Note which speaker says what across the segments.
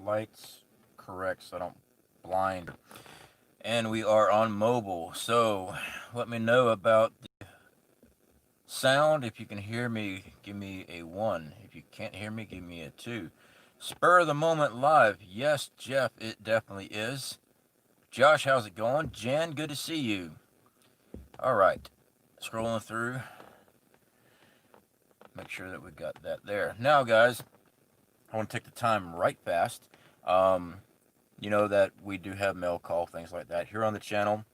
Speaker 1: lights correct so I don't blind. And we are on mobile. So let me know about the sound. If you can hear me, give me a 1. If you can't hear me, give me a 2. Spur of the moment live. Yes, Jeff, it definitely is. Josh, how's it going? Jan, good to see you. All right. Scrolling through. Make sure that we got that there. Now, guys, I want to take the time right fast. Um, you know that we do have mail call, things like that. Here on the channel,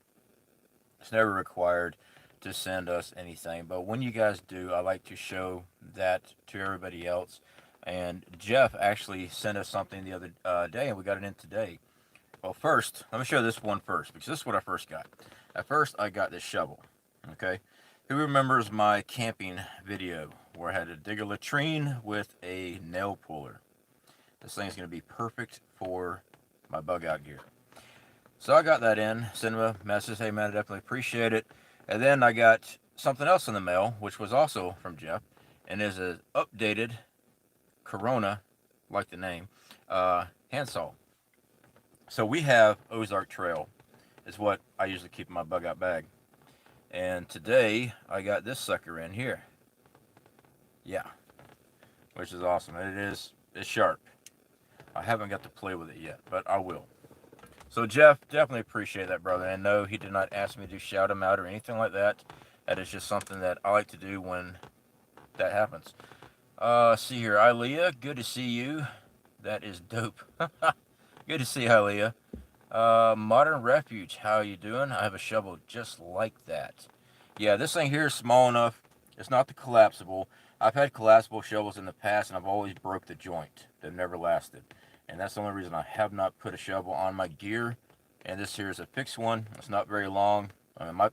Speaker 1: it's never required to send us anything. But when you guys do, I like to show that to everybody else. And Jeff actually sent us something the other day, and we got it in today. Well, first, let me show this one first, because this is what I first got. At first, I got this shovel, okay? Who remembers my camping video where I had to dig a latrine with a nail puller? This thing's going to be perfect for my bug out gear. So I got that in, sent him a message, hey man, I definitely appreciate it. And then I got something else in the mail, which was also from Jeff, and is an updated Corona, like the name, handsaw. So we have Ozark Trail, is what I usually keep in my bug out bag. And today I got this sucker in here. Yeah, which is awesome. And it's sharp. I haven't got to play with it yet, but I will. So Jeff, definitely appreciate that, brother. And no, he did not ask me to shout him out or anything like that. That is just something that I like to do when that happens. See here, Ilea, good to see you. That is dope. Good to see you, Ilea. Modern Refuge, how you doing? I have a shovel just like that. Yeah, this thing here is small enough. It's not the collapsible. I've had collapsible shovels in the past, and I've always broke the joint. They've never lasted. And that's the only reason I have not put a shovel on my gear. And this here is a fixed one. It's not very long.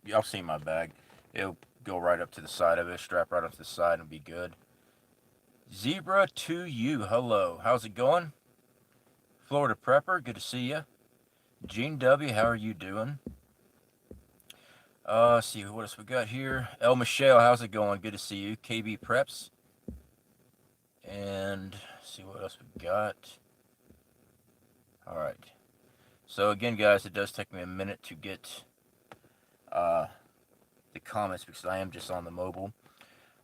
Speaker 1: Y'all seen my bag. It'll go right up to the side of it, strap right up to the side, and be good. Zebra to you, hello. How's it going? Florida Prepper, good to see you. Gene W, how are you doing? Let's see what else we got here. El Michelle, how's it going? Good to see you. KB Preps. And see what else we got. Alright. So again, guys, it does take me a minute to get the comments because I am just on the mobile.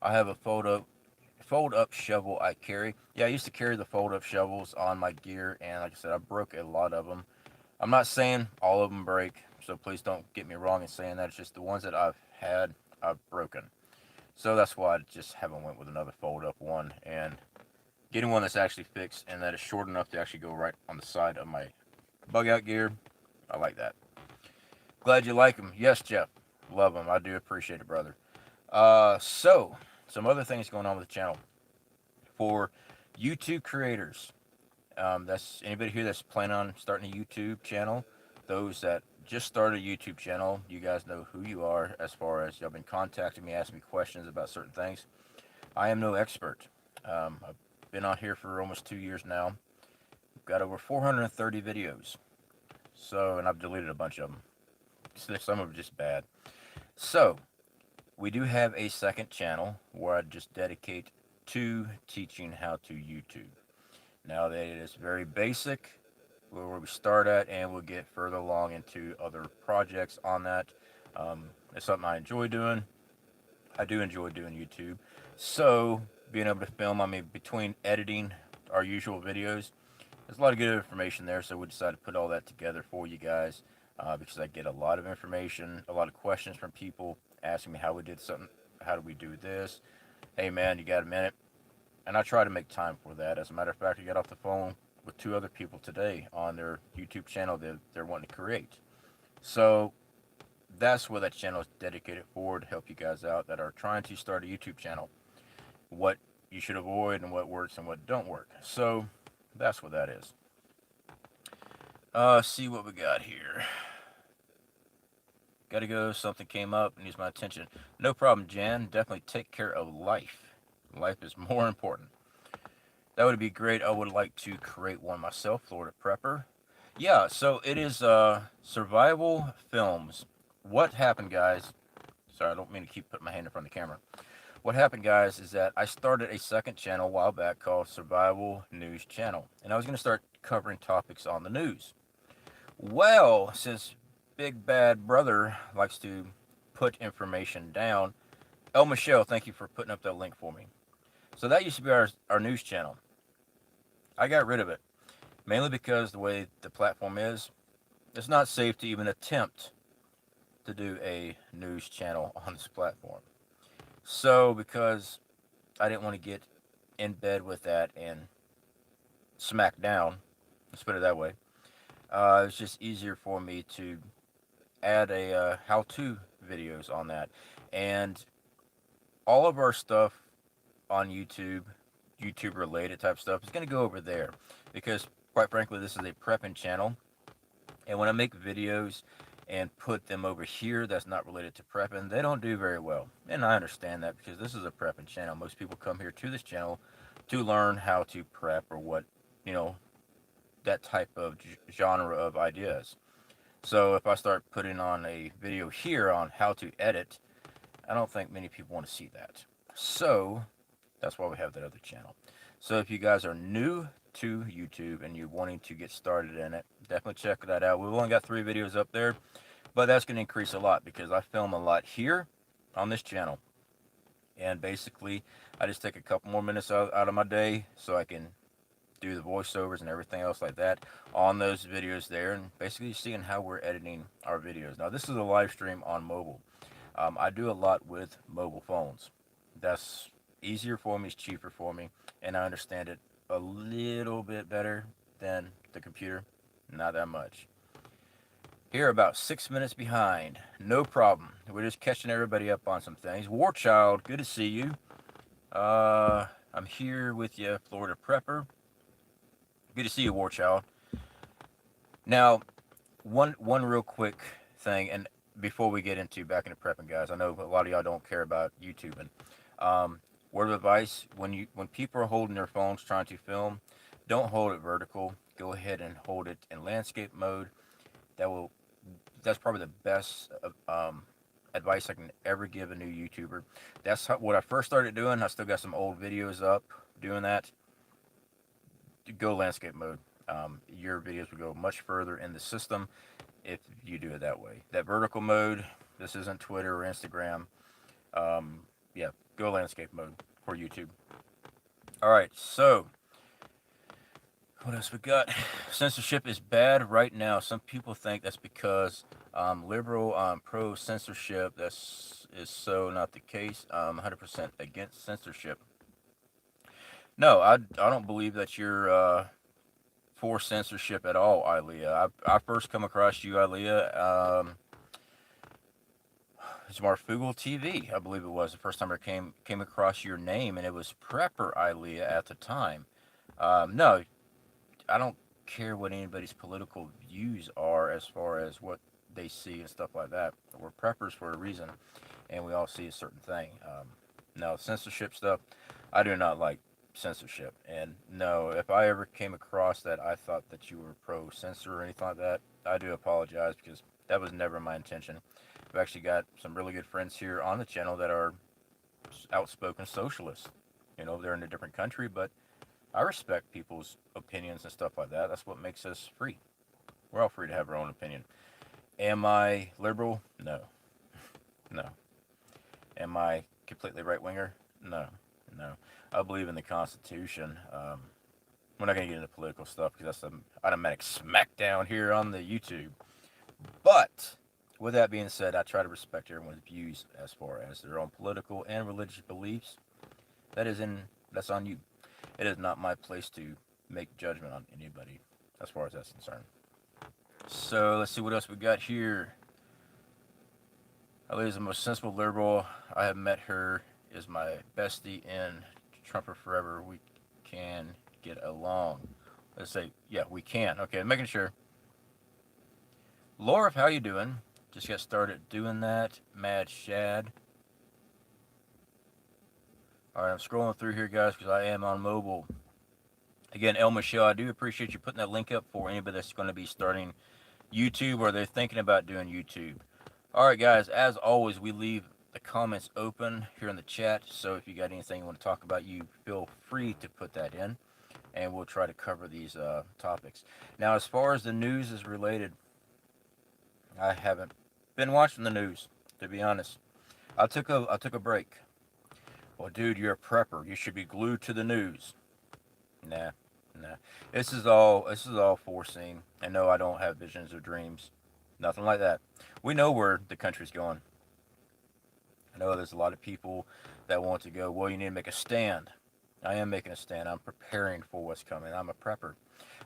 Speaker 1: I have a fold-up shovel I carry. Yeah, I used to carry the fold-up shovels on my gear, and like I said, I broke a lot of them. I'm not saying all of them break, so please don't get me wrong in saying that. It's just the ones that I've had, I've broken. So that's why I just haven't went with another fold-up one. And getting one that's actually fixed and that is short enough to actually go right on the side of my bug-out gear, I like that. Glad you like them. Yes, Jeff. Love them. I do appreciate it, brother. So, some other things going on with the channel. For YouTube creators, that's anybody here that's planning on starting a YouTube channel. Those that just started a YouTube channel, you guys know who you are as far as y'all been contacting me, asking me questions about certain things. I am no expert. I've been on here for almost 2 years now. I've got over 430 videos. So, and I've deleted a bunch of them. Some of them are just bad. So, we do have a second channel where I just dedicate to teaching how to YouTube. Now that it is very basic, where we start at, and we'll get further along into other projects on that. It's something I enjoy doing. I do enjoy doing YouTube. So, being able to film, I mean, between editing our usual videos, there's a lot of good information there, so we decided to put all that together for you guys because I get a lot of information, a lot of questions from people asking me how we did something, how do we do this? Hey man, you got a minute? And I try to make time for that. As a matter of fact, I got off the phone with 2 other people today on their YouTube channel that they're wanting to create. So that's what that channel is dedicated for, to help you guys out that are trying to start a YouTube channel. What you should avoid and what works and what don't work. So that's what that is. See what we got here. Gotta go. Something came up and needs my attention. No problem, Jan. Definitely take care of life. Life is more important. That would be great. I would like to create one myself, Florida Prepper. Yeah, so it is survival films. What happened, guys? Sorry, I don't mean to keep putting my hand in front of the camera. What happened, guys, is that I started a second channel a while back called Survival News Channel, and I was going to start covering topics on the news. Well, since Big Bad Brother likes to put information down, El Michelle, thank you for putting up that link for me. So that used to be our news channel. I got rid of it, mainly because the way the platform is, it's not safe to even attempt to do a news channel on this platform. So, because I didn't want to get in bed with that and smack down, let's put it that way, it's just easier for me to add a how-to videos on that. And all of our stuff on YouTube related type stuff is going to go over there because, quite frankly, this is a prepping channel. And when I make videos and put them over here that's not related to prepping, they don't do very well. And I understand that because this is a prepping channel. Most people come here to this channel to learn how to prep or what, you know, that type of genre of ideas. So if I start putting on a video here on how to edit, I don't think many people want to see that. So that's why we have that other channel. So if you guys are new to YouTube and you're wanting to get started in it, definitely check that out. We've only got 3 videos up there, but that's going to increase a lot because I film a lot here on this channel. And basically, I just take a couple more minutes out of my day so I can do the voiceovers and everything else like that on those videos there, and basically seeing how we're editing our videos. Now, this is a live stream on mobile. I do a lot with mobile phones. That's easier for me, it's cheaper for me, and I understand it a little bit better than the computer. Not that much. Here, about 6 minutes behind. No problem. We're just catching everybody up on some things. Warchild, good to see you. I'm here with you, Florida Prepper. Good to see you, Warchild. Now, one real quick thing, and before we get into back into prepping, guys, I know a lot of y'all don't care about YouTubing. Word of advice: when people are holding their phones trying to film, don't hold it vertical. Go ahead and hold it in landscape mode. That's probably the best advice I can ever give a new YouTuber. That's what I first started doing. I still got some old videos up doing that. Go landscape mode. Your videos will go much further in the system if you do it that way. That vertical mode, this isn't Twitter or Instagram. Yeah, go landscape mode for YouTube. All right, so what else we got? Censorship is bad right now. Some people think that's because liberal, pro censorship. That's is so not the case. 100% against censorship. No, I don't believe that you're for censorship at all, Ilea. I first come across you, Ilea. It's Marfugal TV, I believe it was the first time I came across your name, and it was Prepper Ilea at the time. No, I don't care what anybody's political views are as far as what they see and stuff like that. We're preppers for a reason, and we all see a certain thing. No, censorship stuff, I do not like censorship. And no, if I ever came across that I thought that you were pro censor or anything like that, I do apologize because that was never my intention. I've actually got some really good friends here on the channel that are outspoken socialists. You know, they're in a different country, but I respect people's opinions and stuff like that. That's what makes us free. We're all free to have our own opinion. Am I liberal? No. No. Am I completely right winger? No. No. I believe in the Constitution. We're not going to get into political stuff because that's an automatic smackdown here on the YouTube. But with that being said, I try to respect everyone's views as far as their own political and religious beliefs. That's on you. It is not my place to make judgment on anybody as far as that's concerned. So let's see what else we got here. Alea's the most sensible liberal I have met. Her is my bestie in Trumper Forever. We can get along. Let's say, yeah, we can. Okay, I'm making sure. Laura, how you doing? Just got started doing that. Mad Shad. Alright, I'm scrolling through here, guys, because I am on mobile. Again, El Michelle, I do appreciate you putting that link up for anybody that's going to be starting YouTube or they're thinking about doing YouTube. Alright, guys, as always, we leave the comments open here in the chat. So if you got anything you want to talk about, you feel free to put that in, and we'll try to cover these topics. Now, as far as the news is related, I haven't been watching the news, to be honest. I took a break. Well, dude, you're a prepper. You should be glued to the news. Nah, nah. This is all foreseen. And no, I don't have visions or dreams. Nothing like that. We know where the country's going. I know there's a lot of people that want to go, well, you need to make a stand. I am making a stand. I'm preparing for what's coming. I'm a prepper.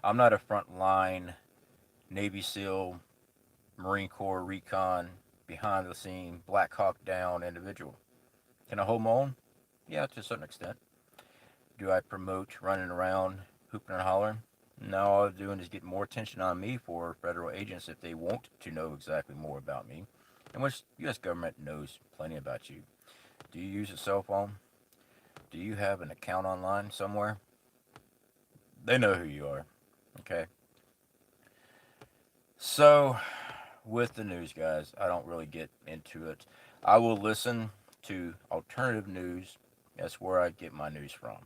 Speaker 1: I'm not a frontline Navy SEAL, Marine Corps recon, behind the scene, Black Hawk down individual. Can I hold my own? Yeah, to a certain extent. Do I promote running around, hooping and hollering? No, all I'm doing is getting more attention on me for federal agents if they want to know exactly more about me, and which U.S. government knows plenty about you. Do you use a cell phone? Do you have an account online somewhere? They know who you are. Okay. So, with the news, guys, I don't really get into it. I will listen to alternative news. That's where I get my news from.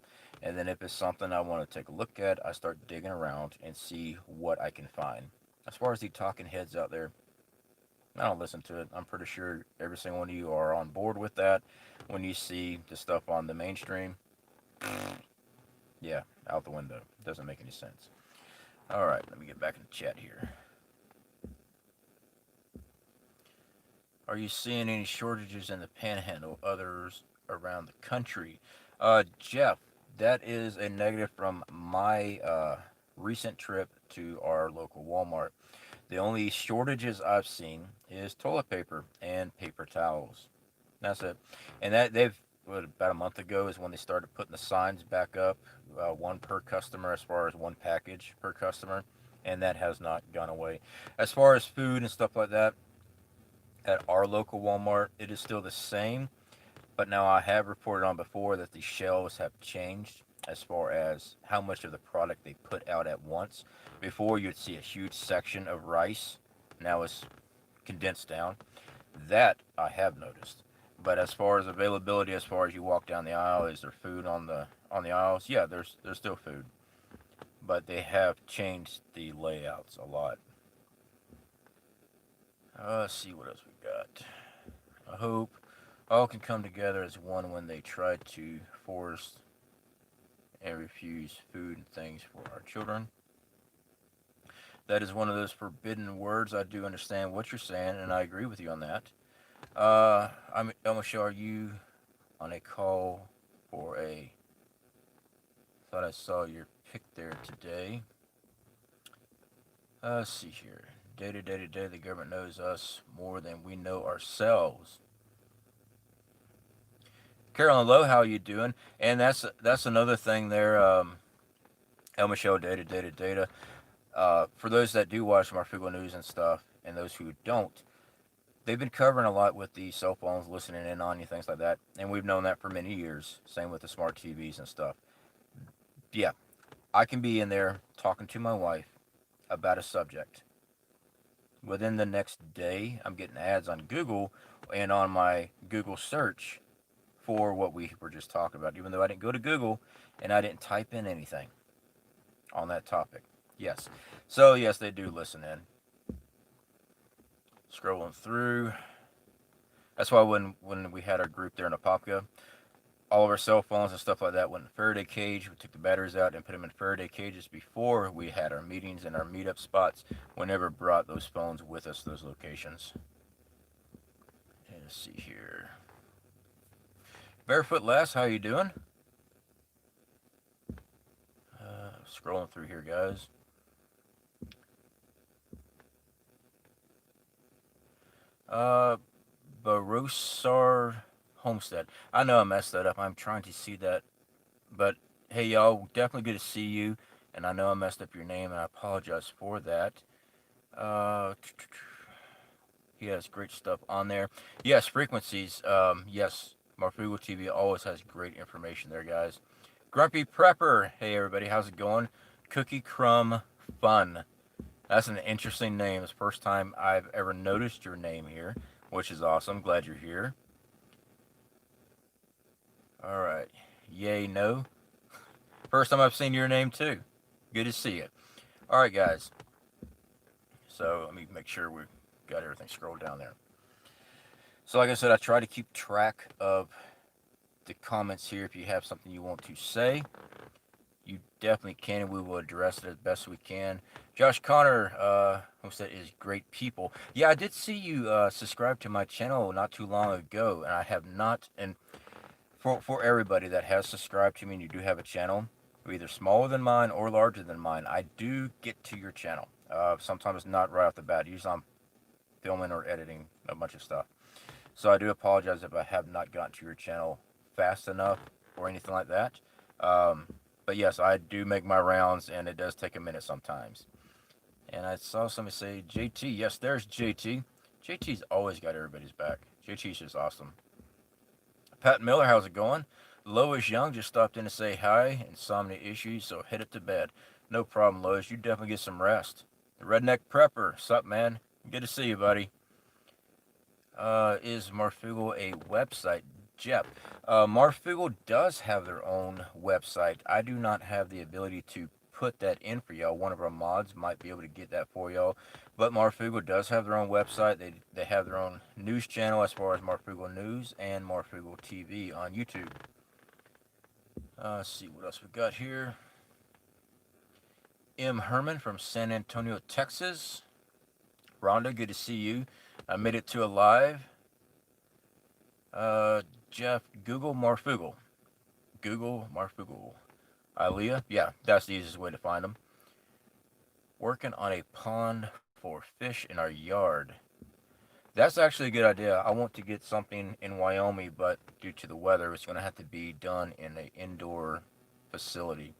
Speaker 1: And then if it's something I want to take a look at, I start digging around and see what I can find. As far as the talking heads out there, I don't listen to it. I'm pretty sure every single one of you are on board with that. When you see the stuff on the mainstream, yeah, out the window. Doesn't make any sense. All right, let me get back in the chat here. Are you seeing any shortages in the panhandle, others around the country? Jeff, that is a negative from my recent trip to our local Walmart. The only shortages I've seen is toilet paper and paper towels. That's it. And that they've about a month ago is when they started putting the signs back up, one per customer as far as one package per customer, and that has not gone away. As far as food and stuff like that, at our local Walmart, it is still the same, but now I have reported on before that the shelves have changed as far as how much of the product they put out at once. Before, you'd see a huge section of rice. Now it's condensed down. That I have noticed. But as far as availability, as far as you walk down the aisle, is there food on the aisles? Yeah, there's still food, but they have changed the layouts a lot. Let's see what else we got. I hope all can come together as one when they try to force and refuse food and things for our children. That is one of those forbidden words. I do understand what you're saying, and I agree with you on that. I'm gonna show you on a call for a. Thought I saw your pic there today. Let's see here. Day to day to day, the government knows us more than we know ourselves. Carolyn Lowe, how you doing? And that's another thing there. El Michelle, data, data, data. For those that do watch Marfugo News and stuff, and those who don't, they've been covering a lot with the cell phones, listening in on you, things like that. And we've known that for many years. Same with the smart TVs and stuff. Yeah, I can be in there talking to my wife about a subject. Within the next day, I'm getting ads on Google and on my Google search for what we were just talking about, even though I didn't go to Google and I didn't type in anything on that topic. Yes. So, yes, they do listen in. Scrolling through. That's why when we had our group there in Apopka, all of our cell phones and stuff like that went in a Faraday cage. We took the batteries out and put them in Faraday cages before we had our meetings and our meetup spots. We never brought those phones with us to those locations. And let's see here. Barefoot Les, how you doing? Scrolling through here, guys. Barosar Homestead. I know I messed that up. I'm trying to see that. But hey, y'all, definitely good to see you. And I know I messed up your name, and I apologize for that. Uh, he has great stuff on there. Yes, frequencies. Yes, Marfugo TV always has great information there, guys. Grumpy Prepper. Hey, everybody, how's it going? Cookie Crumb Fun. That's an interesting name. It's the first time I've ever noticed your name here, which is awesome. Glad you're here. All right. Yay, no. First time I've seen your name too. Good to see you. All right, guys. So let me make sure we got everything scrolled down there. So, like I said, I try to keep track of the comments here. If you have something you want to say, you definitely can, and we will address it as best we can. Josh Connor, who said is great people. Yeah, I did see you subscribe to my channel not too long ago, and I have not. And for everybody that has subscribed to me, and you do have a channel, either smaller than mine or larger than mine, I do get to your channel. Sometimes not right off the bat. Usually I'm filming or editing a bunch of stuff. So I do apologize if I have not gotten to your channel fast enough or anything like that. Um, but yes, I do make my rounds, and it does take a minute sometimes. And I saw somebody say JT. Yes, there's JT. JT's always got everybody's back. JT's just awesome. Pat Miller, how's it going? Lois Young just stopped in to say hi. Insomnia issues, so headed to bed. No problem, Lois. You definitely get some rest. The Redneck Prepper, sup, man? Good to see you, buddy. Is Marfugal a website? Jeff, Marfugal does have their own website. I do not have the ability to put that in for y'all. One of our mods might be able to get that for y'all. But Marfugal does have their own website. They have their own news channel as far as Marfugal News and Marfugal TV on YouTube. Let's see what else we got here. M. Herman from San Antonio, Texas. Rhonda, good to see you. I made it to a live. Jeff, Google Marfugal. Google Marfugal. Ilea, yeah, that's the easiest way to find them. Working on a pond for fish in our yard. That's actually a good idea. I want to get something in Wyoming, but due to the weather, it's going to have to be done in an indoor facility.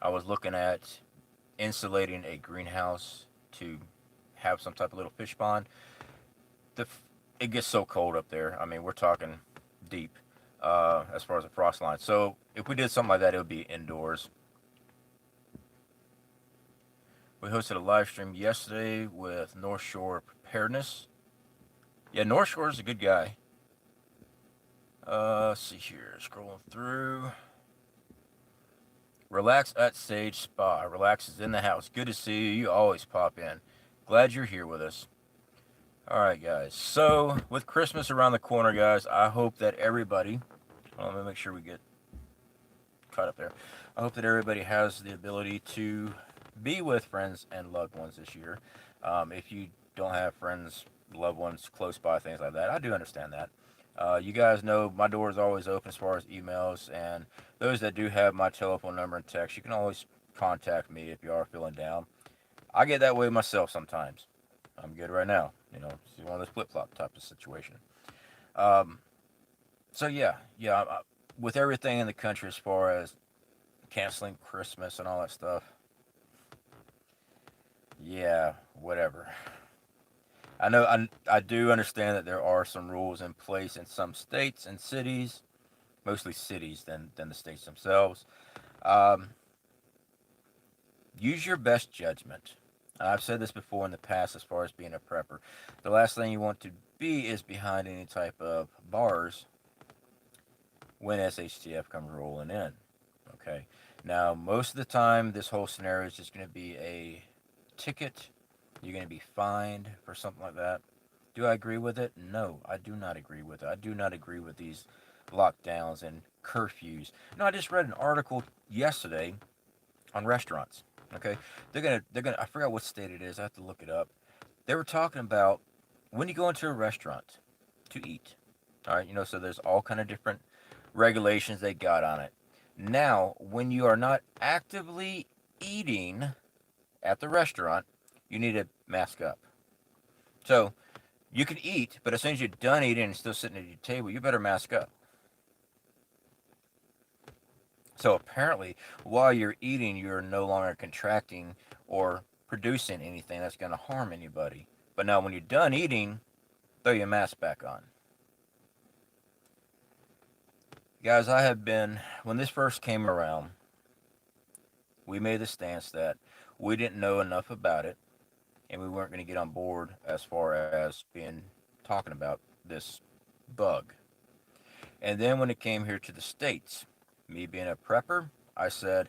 Speaker 1: I was looking at insulating a greenhouse to have some type of little fish pond. The it gets so cold up there. I mean, we're talking deep as far as the frost line. So if we did something like that, it would be indoors. We hosted a live stream yesterday with North Shore Preparedness. Yeah, North Shore is a good guy. Let's see here, scrolling through. Relax at Sage Spa. Relax is in the house. Good to see you. You always pop in. Glad you're here with us. All right, guys. So with Christmas around the corner, guys, I hope that everybody. Well, let me make sure we get caught up there. I hope that everybody has the ability to be with friends and loved ones this year. If you don't have friends, loved ones close by, things like that, I do understand that. You guys know my door is always open as far as emails, and those that do have my telephone number and text, you can always contact me if you are feeling down. I get that way myself sometimes. I'm good right now. You know, it's one of those flip flop type of situation. Um, so yeah, with everything in the country as far as canceling Christmas and all that stuff, yeah, whatever. I do understand that there are some rules in place in some states and cities, mostly cities than the states themselves. Um, Use your best judgment. I've said this before in the past as far as being a prepper. The last thing you want to be is behind any type of bars when SHTF comes rolling in. Okay. Now, most of the time, this whole scenario is just going to be a ticket. You're going to be fined for something like that. Do I agree with it? No, I do not agree with it. I do not agree with these lockdowns and curfews. No, I just read an article yesterday on restaurants. Okay, they're gonna. I forgot what state it is. I have to look it up. They were talking about when you go into a restaurant to eat. All right, so there's all kind of different regulations they got on it. Now, when you are not actively eating at the restaurant, you need to mask up. So you can eat, but as soon as you're done eating and still sitting at your table, you better mask up. So apparently, while you're eating, you're no longer contracting or producing anything that's going to harm anybody. But now, when you're done eating, throw your mask back on. Guys, when this first came around, we made the stance that we didn't know enough about it, and we weren't going to get on board as far as talking about this bug. And then when it came here to the States, me being a prepper, I said,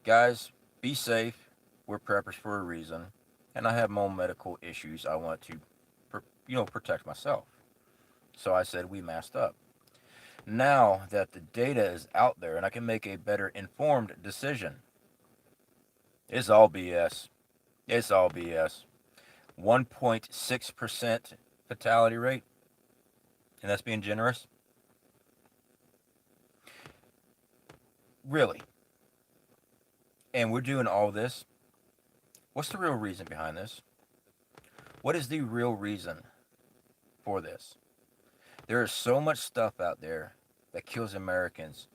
Speaker 1: guys, be safe. We're preppers for a reason. And I have my own medical issues. I want to, protect myself. So I said we masked up. Now that the data is out there and I can make a better informed decision, it's all BS. It's all BS. 1.6% fatality rate, and that's being generous. Really. And we're doing all this. What's the real reason behind this? What is the real reason for this? There is so much stuff out there that kills Americans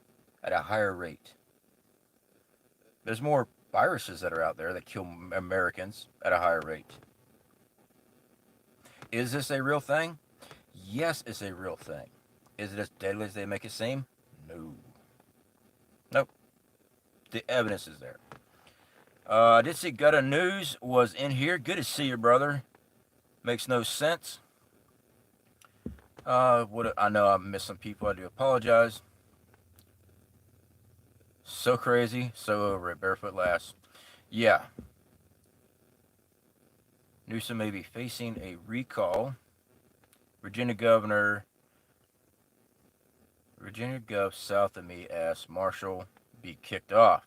Speaker 1: at a higher rate. There's more viruses that are out there that kill Americans at a higher rate. Is this a real thing? Yes, it's a real thing. Is it as deadly as they make it seem? No. Nope. The evidence is there. I did see Gutta News was in here. Good to see you, brother. Makes no sense. What I know I missed some people. I do apologize. So crazy, so over it. Barefoot Lass. Yeah. Newsom may be facing a recall. Virginia Gov south of me asks Marshall be kicked off.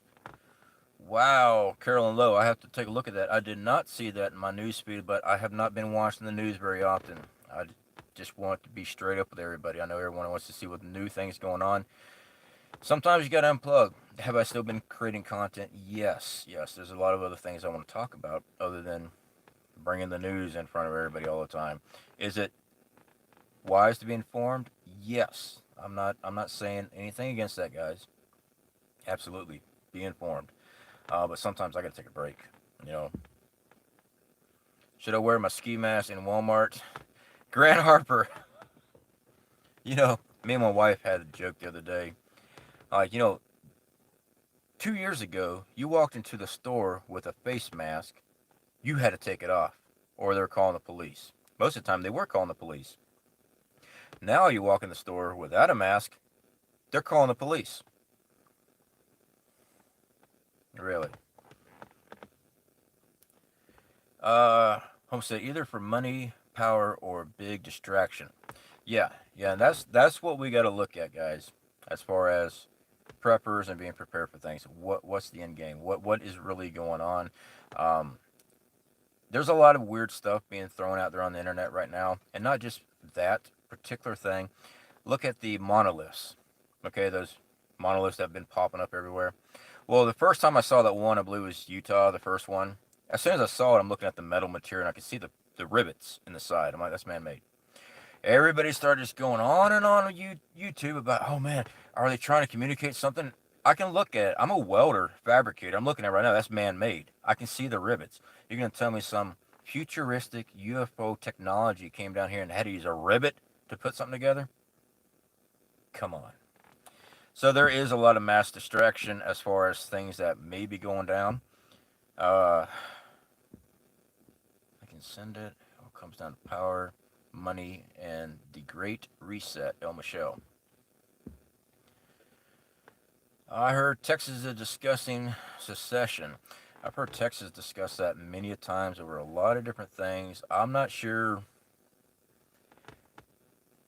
Speaker 1: Wow, Carolyn Lowe, I have to take a look at that. I did not see that in my news feed, but I have not been watching the news very often. I just want to be straight up with everybody. I know everyone wants to see what new things going on. Sometimes you got to unplug. Have I still been creating content? Yes. There's a lot of other things I want to talk about other than bringing the news in front of everybody all the time. Is it wise to be informed? Yes. I'm not saying anything against that, guys. Absolutely, be informed. But sometimes I got to take a break. You know, should I wear my ski mask in Walmart? Grant Harper. Me and my wife had a joke the other day. Like, 2 years ago, you walked into the store with a face mask, you had to take it off, or they were calling the police. Most of the time, they were calling the police. Now you walk in the store without a mask, they're calling the police. Really. Homestead, either for money, power, or big distraction. Yeah, and that's what we got to look at, guys. As far as preppers and being prepared for things, what's the end game? What is really going on? Um, there's a lot of weird stuff being thrown out there on the internet right now, and not just that particular thing. Look at the monoliths. Okay, those monoliths that have been popping up everywhere. Well, the first time I saw that one, I believe it was Utah, the first one. As soon as I saw it, I'm looking at the metal material, and I could see the rivets in the side. I'm like, that's man-made. Everybody started just going on and on YouTube about, oh man, are they trying to communicate something? I can look at it. I'm a welder, fabricator. I'm looking at it right now. That's man-made. I can see the rivets. You're going to tell me some futuristic UFO technology came down here and had to use a rivet to put something together? Come on. So there is a lot of mass distraction as far as things that may be going down. I can send it. It all comes down to power, money, and the Great Reset. El Michelle. I heard Texas is discussing secession. I've heard Texas discuss that many a times over a lot of different things. I'm not sure.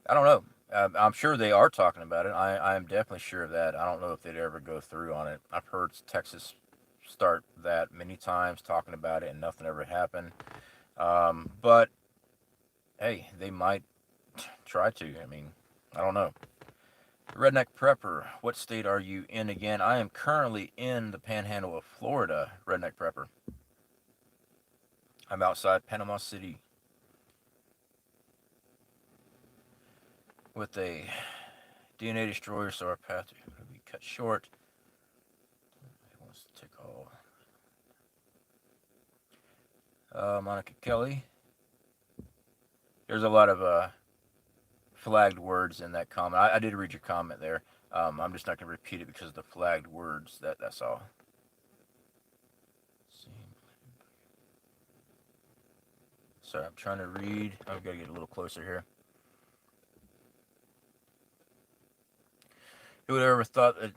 Speaker 1: I don't know. I'm sure they are talking about it. I am definitely sure of that. I don't know if they'd ever go through on it. I've heard Texas start that many times talking about it and nothing ever happened. But hey, they might try to. I mean, I don't know. Redneck Prepper, what state are you in again? I am currently in the panhandle of Florida, Redneck Prepper. I'm outside Panama City with a DNA destroyer, so our path will be cut short. He wants to take all. Monica Kelly. There's a lot of flagged words in that comment. I did read your comment there. I'm just not going to repeat it because of the flagged words. That's all. Sorry, I'm trying to read. I've got to get a little closer here. Who would ever thought that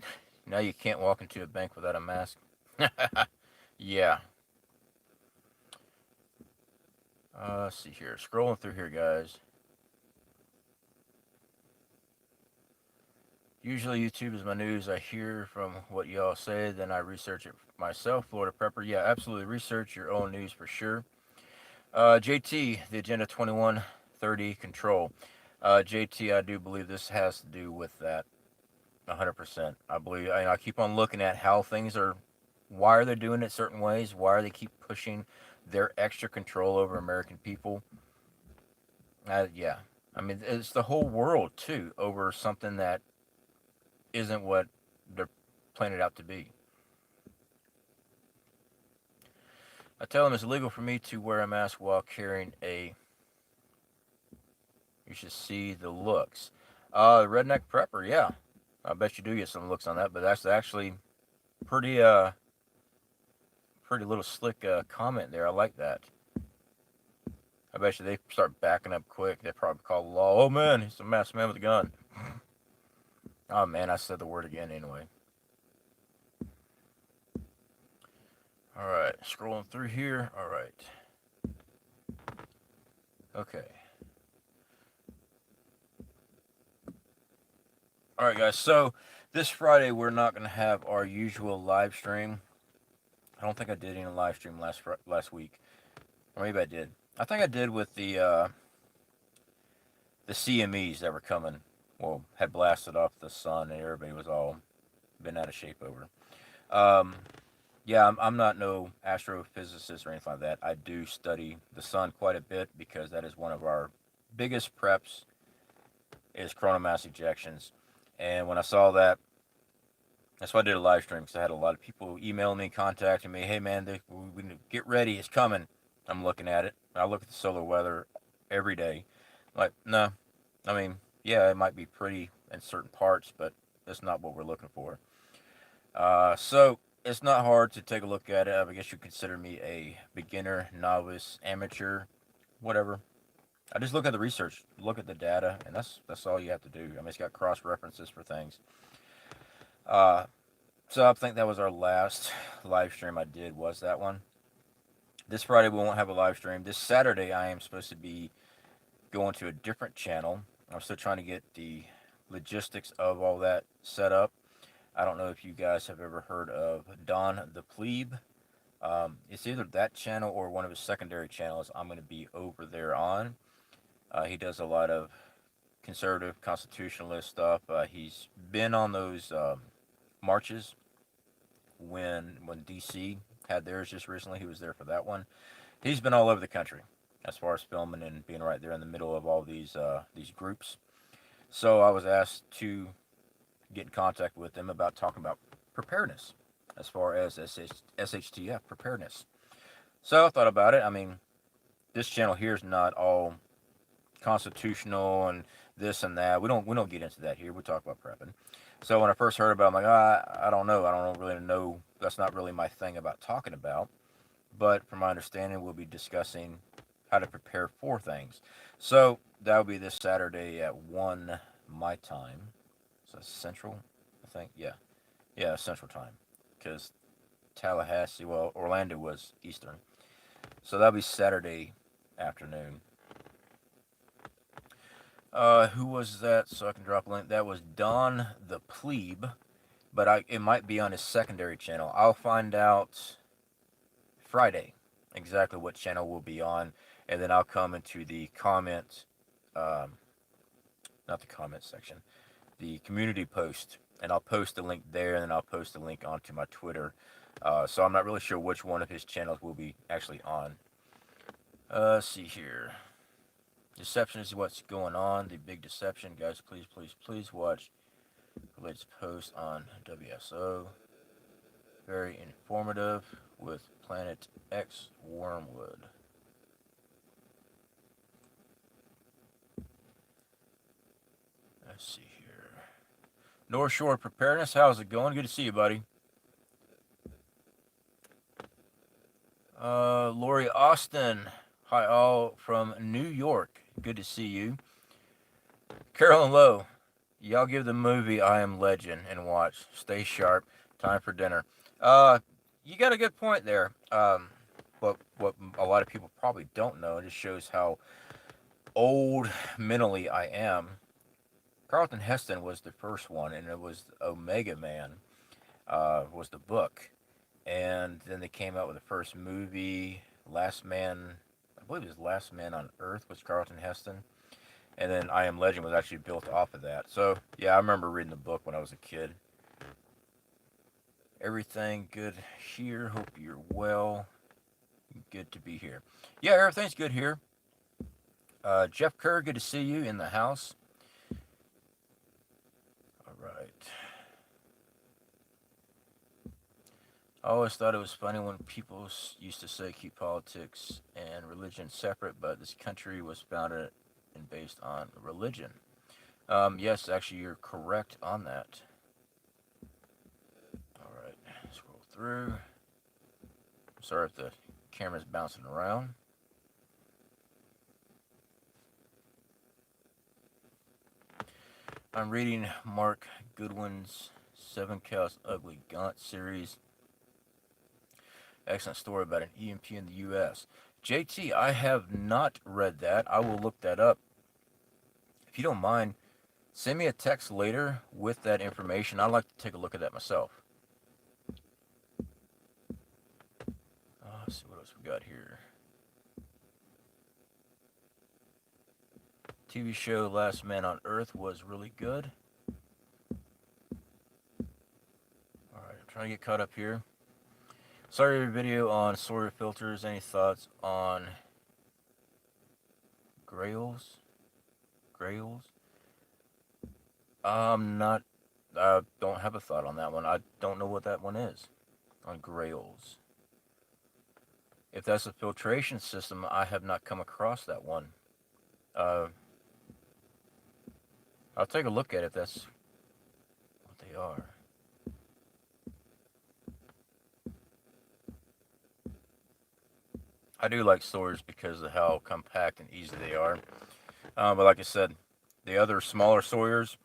Speaker 1: now you can't walk into a bank without a mask? Yeah. Let's see here. Scrolling through here, guys. Usually YouTube is my news. I hear from what y'all say, then I research it myself. Florida Prepper. Yeah, absolutely. Research your own news for sure. JT, the Agenda 2130 control. JT, I do believe this has to do with that 100%. I believe, I keep on looking at how things are, why are they doing it certain ways? Why are they keep pushing their extra control over American people? Yeah. I mean, it's the whole world, too, over something that isn't what they're planning it out to be. I tell them it's illegal for me to wear a mask while carrying a. You should see the looks. Redneck Prepper, yeah. I bet you do get some looks on that, but that's actually pretty pretty little slick comment there. I like that. I bet you they start backing up quick. They probably call the law. Oh man, he's a masked man with a gun. Oh man, I said the word again anyway. All right, scrolling through here. All right. Okay. All right, guys. So this Friday we're not going to have our usual live stream. I don't think I did any live stream last week, or maybe I did. I think I did with the CMEs that were coming. Well, had blasted off the sun, and everybody was all been out of shape over. Um, yeah, I'm not no astrophysicist or anything like that. I do study the sun quite a bit because that is one of our biggest preps is coronal mass ejections. And when I saw that, that's why I did a live stream because I had a lot of people emailing me, contacting me. Hey man, we get ready, it's coming. I'm looking at it. I look at the solar weather every day. Like, no, I mean, yeah, it might be pretty in certain parts, but that's not what we're looking for. So it's not hard to take a look at it. I guess you consider me a beginner, novice, amateur, whatever. I just look at the research, look at the data, and that's all you have to do. I mean, it's got cross references for things. Uh, so I think that was our last live stream I did was that one. This Friday we won't have a live stream. This Saturday I am supposed to be going to a different channel. I'm still trying to get the logistics of all that set up. I don't know if you guys have ever heard of Don the Plebe. It's either that channel or one of his secondary channels I'm going to be over there on. He does a lot of conservative constitutionalist stuff. He's been on those marches when DC had theirs just recently. He was there for that one. He's been all over the country as far as filming and being right there in the middle of all these groups. So I was asked to get in contact with them about talking about preparedness as far as SHTF preparedness. So I thought about it. I mean, this channel here is not all constitutional and this and that. We don't get into that here. We talk about prepping. So when I first heard about it, I'm like, I don't know. I don't really know. That's not really my thing about talking about. But from my understanding, we'll be discussing how to prepare for things. So that'll be this Saturday at 1 my time. So Central, I think. Yeah, Central time. Because Tallahassee, well, Orlando was Eastern. So that'll be Saturday afternoon. Who was that? So I can drop a link. That was Don the Plebe, but it might be on his secondary channel. I'll find out Friday exactly what channel we'll be on, and then I'll come into the comment, not the comment section, the community post, and I'll post a link there, and then I'll post a link onto my Twitter. So I'm not really sure which one of his channels will be actually on. Let's see here. Deception is what's going on. The big deception, guys. Please watch the latest post on WSO. Very informative with Planet X Wormwood. Let's see here. North Shore Preparedness. How's it going? Good to see you, buddy. Lori Austin. Hi, all from New York. Good to see you. Carolyn Lowe. Y'all give the movie I Am Legend and watch. Stay sharp. Time for dinner. Uh, you got a good point there. But what a lot of people probably don't know, it just shows how old mentally I am. Carlton Heston was the first one, and it was Omega Man. Was the book, and then they came out with the first movie, Last Man. I believe it was Last Man on Earth was Carlton Heston, and then I Am Legend was actually built off of that. So yeah, I remember reading the book when I was a kid. Everything good here. Hope you're well. Good to be here. Yeah, everything's good here. Jeff Kerr, good to see you in the house. All right. I always thought it was funny when people used to say keep politics and religion separate, but this country was founded and based on religion. Yes, actually, you're correct on that. All right, scroll through. Sorry if the camera's bouncing around. I'm reading Mark Goodwin's Seven Cows Ugly Gaunt series. Excellent story about an EMP in the U.S. JT, I have not read that. I will look that up. If you don't mind, send me a text later with that information. I'd like to take a look at that myself. Let's see what else we got here. TV show Last Man on Earth was really good. Alright, I'm trying to get caught up here. Sorry, video on Sawyer filters. Any thoughts on Grails? Grails? Not. I don't have a thought on that one. I don't know what that one is. On Grails. If that's a filtration system, I have not come across that one. Uh, I'll take a look at it if that's what they are. I do like Sawyers because of how compact and easy they are. But like I said, the other smaller Sawyers,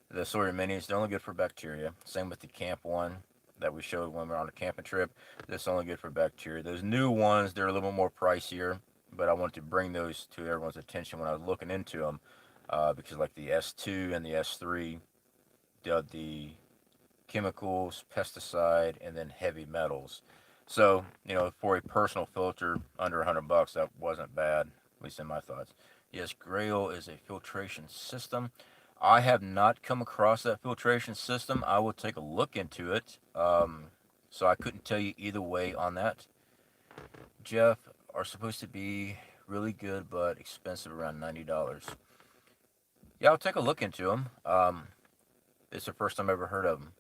Speaker 1: the Sawyer Minis, they're only good for bacteria. Same with the camp one that we showed when we were on a camping trip. That's only good for bacteria. Those new ones, they're a little bit more pricier, but I wanted to bring those to everyone's attention when I was looking into them, because like the S2 and the S3, the chemicals, pesticide, and then heavy metals. So, for a personal filter under $100, that wasn't bad, at least in my thoughts. Yes, Grail is a filtration system. I have not come across that filtration system. I will take a look into it. So I couldn't tell you either way on that. Jeff are supposed to be really good but expensive, around $90. Yeah, I'll take a look into them. It's the first time I ever heard of them.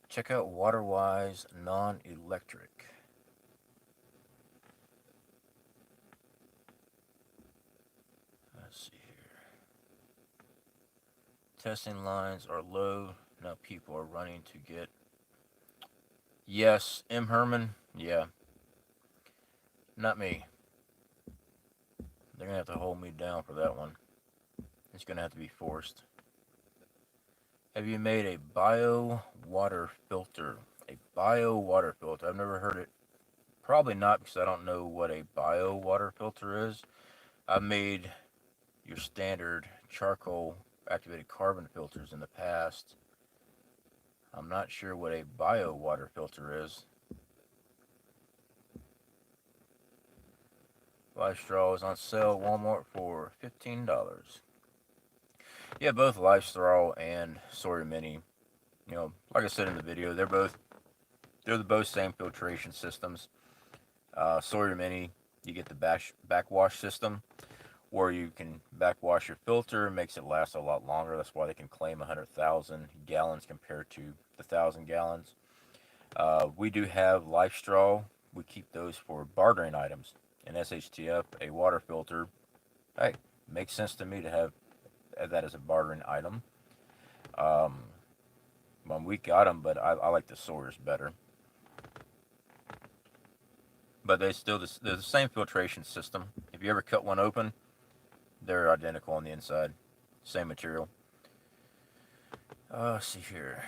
Speaker 1: Check out Waterwise Non-Electric. Let's see here. Testing lines are low. Now people are running to get. Yes, M. Herman. Yeah. Not me. They're going to have to hold me down for that one. It's going to have to be forced. Have you made a bio water filter? A bio water filter. I've never heard it. Probably not, because I don't know what a bio water filter is. I've made your standard charcoal activated carbon filters in the past. I'm not sure what a bio water filter is. Life Straw is on sale at Walmart for $15. Yeah, both Life Straw and Sawyer Mini. Like I said in the video, they're the both same filtration systems. Sawyer Mini, you get the backwash system, where you can backwash your filter. It makes it last a lot longer. That's why they can claim 100,000 gallons compared to the 1,000 gallons. We do have Life Straw. We keep those for bartering items. And SHTF, a water filter, hey, makes sense to me to have that as a bartering item. Well, we got them, but I like the Sawyers better. But they're the same filtration system. If you ever cut one open, they're identical on the inside. Same material. Let's see here.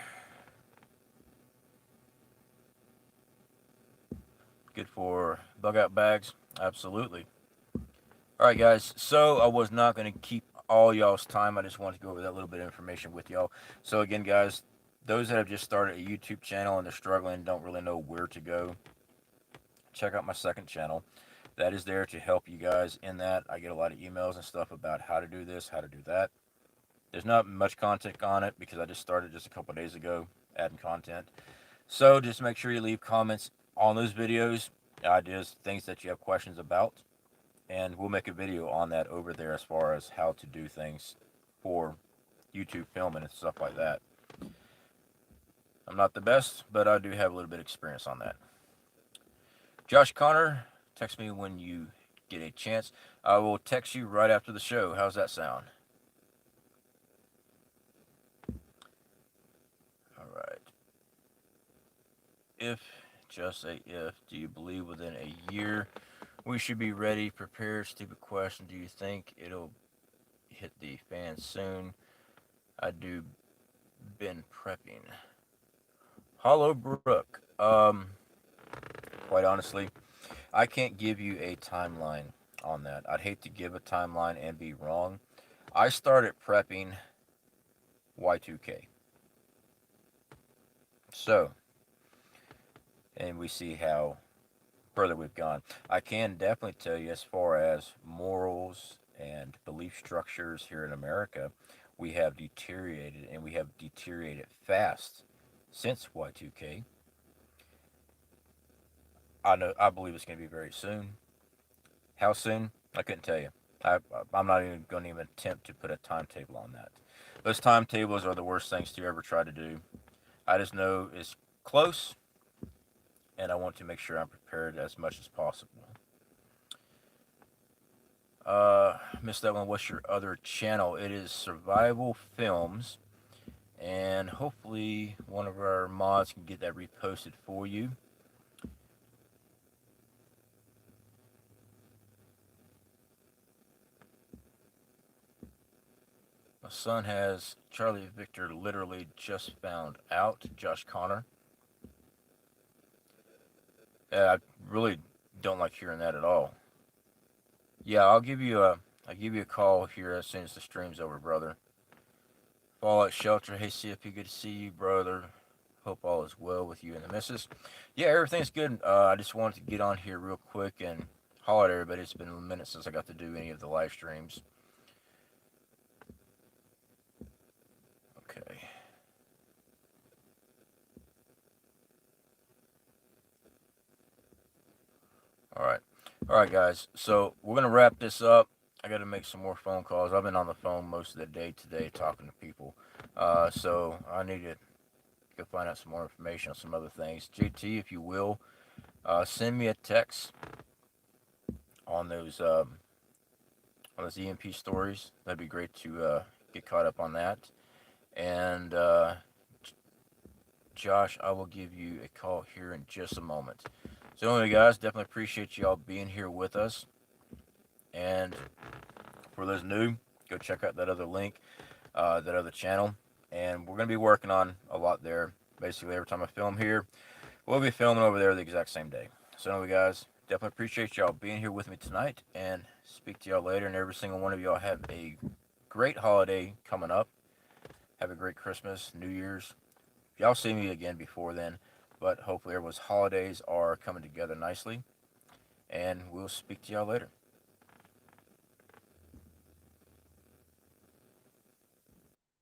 Speaker 1: Good for bug out bags. Absolutely. All right, guys. So I was not going to keep all y'all's time. I just wanted to go over that little bit of information with y'all. So again, guys, those that have just started a YouTube channel and they're struggling and don't really know where to go, check out my second channel. That is there to help you guys in that. I get a lot of emails and stuff about how to do this, how to do that. There's not much content on it because I just started just a couple days ago adding content. So just make sure you leave comments on those videos, ideas, things that you have questions about, and we'll make a video on that over there as far as how to do things for YouTube filming and stuff like that. I'm not the best, but I do have a little bit of experience on that. Josh Connor, text me when you get a chance. I will text you right after the show. How's that sound? All right. If, just say if, do you believe within a year we should be ready, prepared? Stupid question. Do you think it'll hit the fan soon? I do been prepping. Hollow Brook. Quite honestly, I can't give you a timeline on that. I'd hate to give a timeline and be wrong. I started prepping Y2K. So, and we see how further we've gone. I can definitely tell you, as far as morals and belief structures here in America, we have deteriorated, and we have deteriorated fast since Y2K. I believe it's going to be very soon. How soon? I couldn't tell you. I'm not even going to even attempt to put a timetable on that. Those timetables are the worst things to ever try to do. I just know it's close, and I want to make sure I'm prepared as much as possible. Missed that one. What's your other channel? It is Survival Films, and hopefully one of our mods can get that reposted for you. My son has Charlie Victor literally just found out. Josh Connor. Yeah, I really don't like hearing that at all. Yeah, I'll give you a call here as soon as the stream's over, brother. Fallout Shelter. Hey C.F.P, good to see you, brother. Hope all is well with you and the missus. Yeah, everything's good. I just wanted to get on here real quick and holler at everybody. It's been a minute since I got to do any of the live streams. Okay. All right, guys. So we're gonna wrap this up. I got to make some more phone calls. I've been on the phone most of the day today talking to people. So I need to go find out some more information on some other things. JT, if you will, send me a text on those EMP stories. That'd be great to get caught up on that. And Josh, I will give you a call here in just a moment. So anyway, guys, definitely appreciate y'all being here with us. And for those new, go check out that other link, that other channel. And we're going to be working on a lot there. Basically, every time I film here, we'll be filming over there the exact same day. So anyway, guys, definitely appreciate y'all being here with me tonight. And speak to y'all later. And every single one of y'all have a great holiday coming up. Have a great Christmas, New Year's. Y'all see me again before then. But hopefully everyone's holidays are coming together nicely. And we'll speak to y'all later.